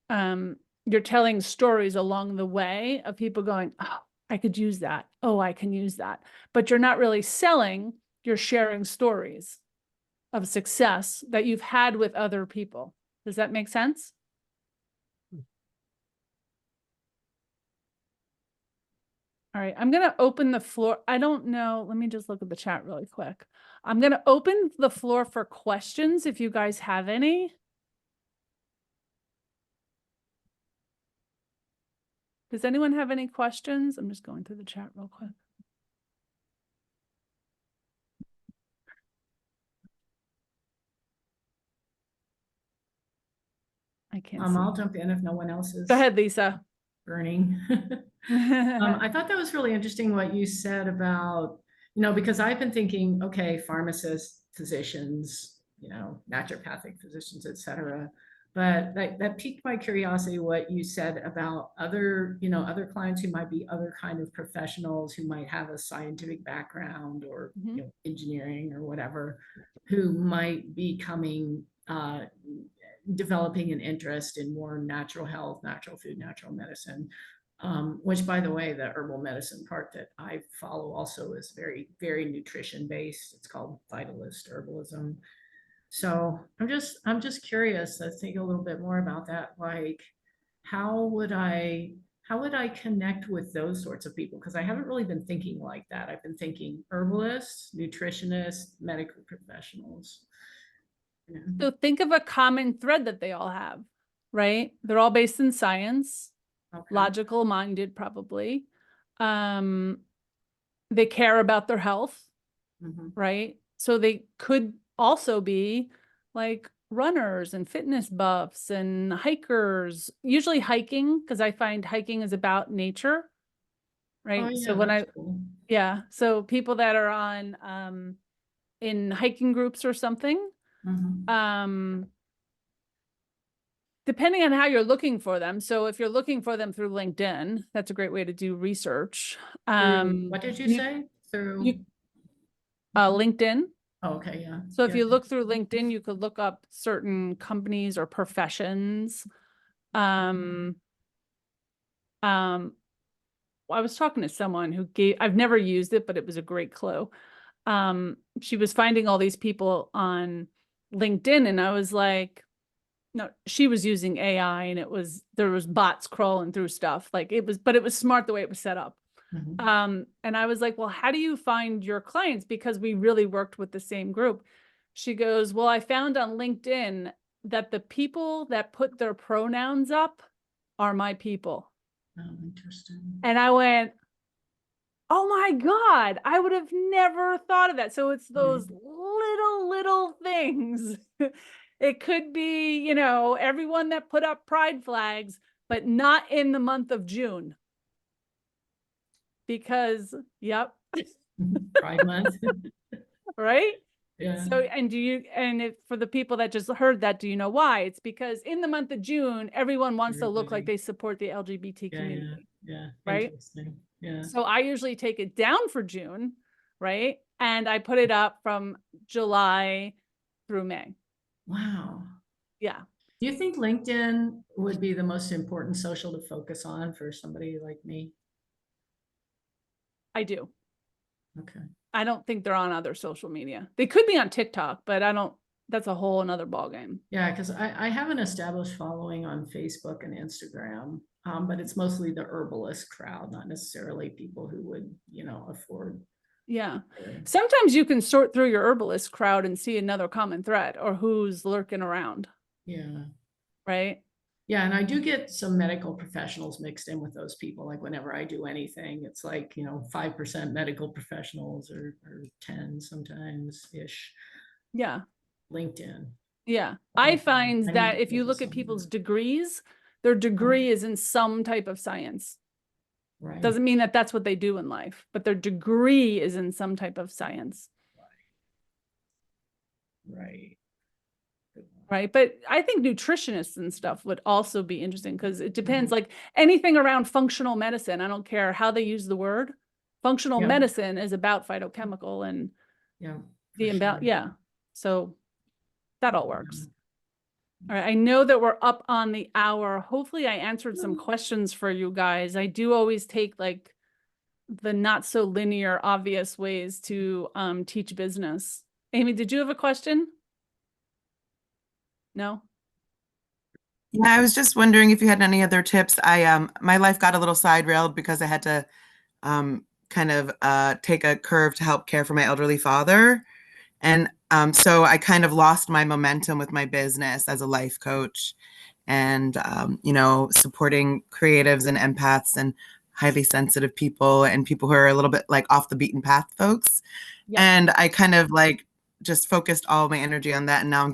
You're telling stories along the way of people going, oh, I could use that. Oh, I can use that. But you're not really selling, you're sharing stories of success that you've had with other people. Does that make sense? All right, I'm going to open the floor. I don't know. Let me just look at the chat really quick. I'm going to open the floor for questions if you guys have any. Does anyone have any questions? I'm just going through the chat real quick. I can't see. I'll jump in if no one else is Go ahead, Lisa. burning. I thought that was really interesting what you said about, because I've been thinking, okay, pharmacists, physicians, naturopathic physicians, et cetera. But that piqued my curiosity, what you said about other clients who might be other kind of professionals who might have a scientific background or engineering or whatever, who might be developing an interest in more natural health, natural food, natural medicine. Which, by the way, the herbal medicine part that I follow also is very, very nutrition based. It's called vitalist herbalism. So I'm just curious to think a little bit more about that. Like, how would I connect with those sorts of people? Because I haven't really been thinking like that. I've been thinking herbalists, nutritionists, medical professionals. So think of a common thread that they all have, right? They're all based in science. Okay. Logical minded, probably. They care about their health, right? So they could also be like runners and fitness buffs and hikers, usually hiking, because I find hiking is about nature, right? Oh, yeah, so when cool. so people that are on in hiking groups or something, depending on how you're looking for them. So if you're looking for them through LinkedIn, that's a great way to do research. What did you say? Through LinkedIn. Oh, okay, yeah. So if you look through LinkedIn, you could look up certain companies or professions. I was talking to someone who I've never used it, but it was a great clue. She was finding all these people on LinkedIn, and I was like, no, she was using AI, and there was bots crawling through stuff. But it was smart the way it was set up. And I was like, well, how do you find your clients? Because we really worked with the same group. She goes, well, I found on LinkedIn that the people that put their pronouns up are my people. Oh, interesting. And I went, oh my God, I would have never thought of that. So it's those little things. It could be, everyone that put up pride flags, but not in the month of June. Because, yep. Pride month. Right? Yeah. So, for the people that just heard that, do you know why? It's because in the month of June, everyone wants to look like they support the LGBT community. Yeah. Right? Interesting. Yeah. So I usually take it down for June, right? And I put it up from July through May. Wow. Yeah. Do you think LinkedIn would be the most important social to focus on for somebody like me? I do. Okay. I don't think they're on other social media. They could be on TikTok, but that's a whole another ballgame. Yeah, because I have an established following on Facebook and Instagram, but it's mostly the herbalist crowd, not necessarily people who would, afford. Yeah. Sometimes you can sort through your herbalist crowd and see another common thread or who's lurking around. Yeah. Right. Yeah, and I do get some medical professionals mixed in with those people. Like whenever I do anything, it's like, 5% medical professionals or 10 sometimes ish. Yeah. LinkedIn. Yeah. I find that if you look at people's degrees, their degree is in some type of science. Right. Doesn't mean that that's what they do in life, but their degree is in some type of science. Right. Right. But I think nutritionists and stuff would also be interesting because it depends, like anything around functional medicine. I don't care how they use the word. Functional medicine is about phytochemical and yeah. the imbalance. Yeah. So that all works. All right, I know that we're up on the hour. Hopefully I answered some questions for you guys. I do always take like the not so linear, obvious ways to teach business. Amy, did you have a question? No? Yeah, I was just wondering if you had any other tips. My life got a little side railed because I had to kind of take a curve to help care for my elderly father. And so I kind of lost my momentum with my business as a life coach and, supporting creatives and empaths and highly sensitive people and people who are a little bit like off the beaten path folks. Yep. And I kind of like just focused all my energy on that. And now I'm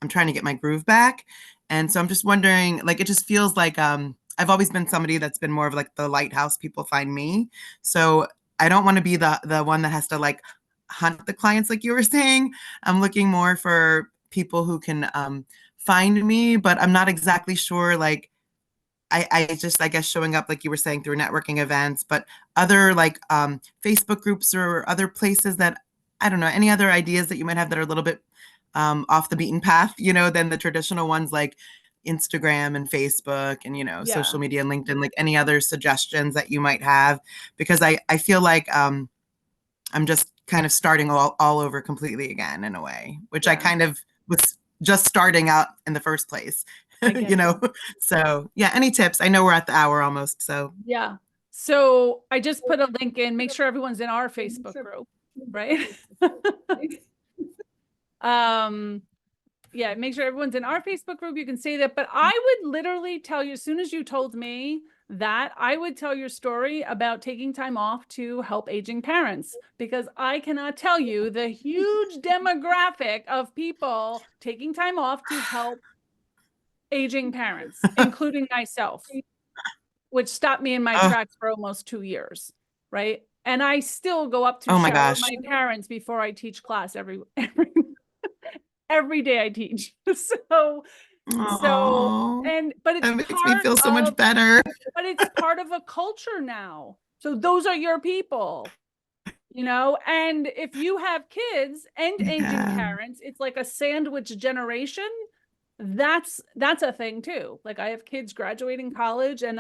trying to get my groove back. And so I'm just wondering, like, it just feels like I've always been somebody that's been more of like the lighthouse people find me. So I don't want to be the one that has to like hunt the clients like you were saying. I'm looking more for people who can find me, but I'm not exactly sure. Like, I guess showing up like you were saying through networking events, but other like Facebook groups or other places that I don't know, any other ideas that you might have that are a little bit off the beaten path, than the traditional ones like Instagram and Facebook and, Yeah. social media and LinkedIn, like any other suggestions that you might have, because I feel like I'm just kind of starting all over completely again in a way, which I Yeah. kind of was just starting out in the first place, I get you. So yeah, any tips? I know we're at the hour almost, so. Yeah. So I just put a link in, make sure everyone's in our Facebook group, right? Yeah, make sure everyone's in our Facebook group. You can say that, but I would literally tell you as soon as you told me that, I would tell your story about taking time off to help aging parents, because I cannot tell you the huge demographic of people taking time off to help aging parents, including myself, which stopped me in my tracks for almost 2 years, right? And I still go up to Oh my shower gosh. my parents before I teach class every day I teach. So, Aww, but it's that makes me feel so much of, better. but it's part of a culture now. So those are your people, and if you have kids and aging Yeah. parents, it's like a sandwich generation. That's a thing too. Like I have kids graduating college and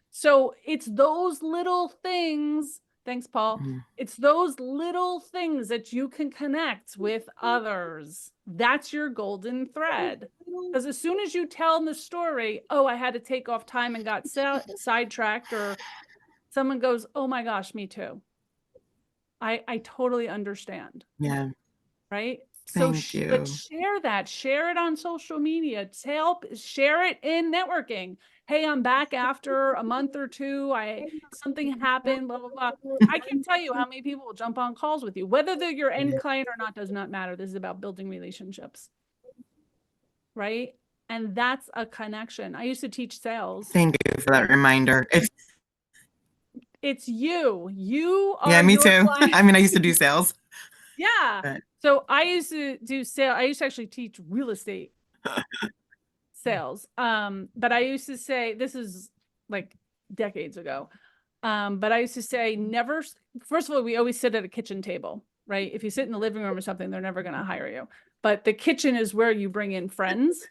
so it's those little things. Thanks, Paul. It's those little things that you can connect with others. That's your golden thread. Because as soon as you tell them the story, oh, I had to take off time and got sidetracked, or someone goes, oh my gosh, me too. I totally understand. Yeah. Right? So Thank you. but share it on social media, share it in networking. Hey, I'm back after a month or two. Something happened, blah, blah, blah. I can't tell you how many people will jump on calls with you. Whether they're your end client or not does not matter. This is about building relationships. Right? And that's a connection. I used to teach sales. Thank you for that reminder. It's you. You are Yeah, me your too. client. I mean, I used to do sales. Yeah. But So I used to do sales. I used to actually teach real estate sales. But I used to say, this is like decades ago. But I used to say never, first of all, we always sit at a kitchen table, right? If you sit in the living room or something, they're never going to hire you. But the kitchen is where you bring in friends.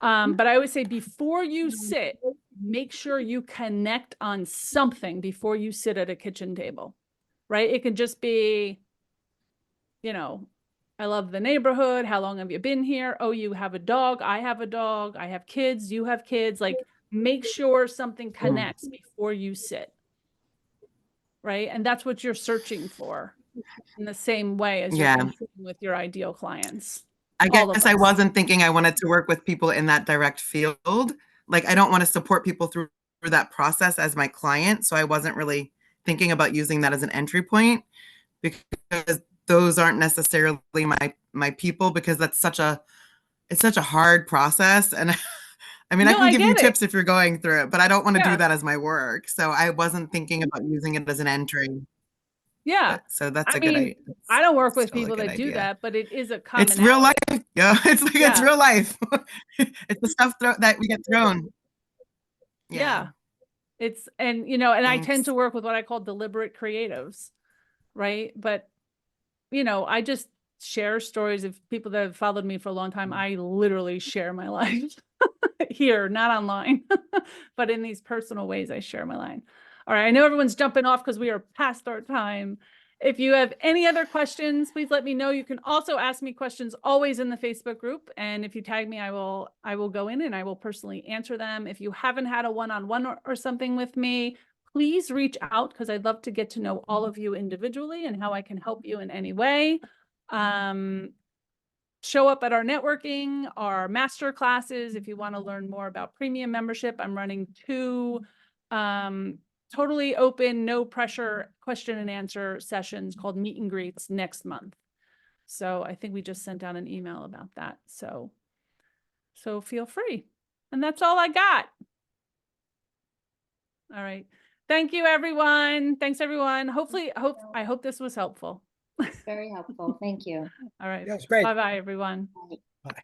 But I always say before you sit, make sure you connect on something before you sit at a kitchen table, right? It can just be, I love the neighborhood. How long have you been here? Oh, you have a dog. I have a dog. I have kids. You have kids. Like, make sure something connects before you sit. Right. And that's what you're searching for in the same way as you're connecting with your ideal clients. I guess I wasn't thinking I wanted to work with people in that direct field. Like, I don't want to support people through that process as my client. So I wasn't really thinking about using that as an entry point, because those aren't necessarily my people, because it's such a hard process. And I mean, I can give you tips if you're going through it, but I don't want to do that as my work. So I wasn't thinking about using it as an entry. Yeah. So that's I mean, I don't work with people that do that, but it is a commonality. It's real life. Yeah, it's like it's real life. It's the stuff that we get thrown. Yeah. It's, and I tend to work with what I call deliberate creatives, right? But I just share stories of people that have followed me for a long time. I literally share my life here, not online, but in these personal ways, I share my life. All right. I know everyone's jumping off because we are past our time. If you have any other questions, please let me know. You can also ask me questions always in the Facebook group. And if you tag me, I will go in and I will personally answer them. If you haven't had a one-on-one or something with me, please reach out because I'd love to get to know all of you individually and how I can help you in any way. Show up at our networking, our master classes. If you want to learn more about premium membership, I'm running 2 totally open, no pressure question and answer sessions called meet and greets next month. So I think we just sent out an email about that. So feel free. And that's all I got. All right. Thank you, everyone. Thanks, everyone. I hope this was helpful. Very helpful. Thank you. All right. Yeah, it's great. Bye-bye, everyone. Bye. Bye.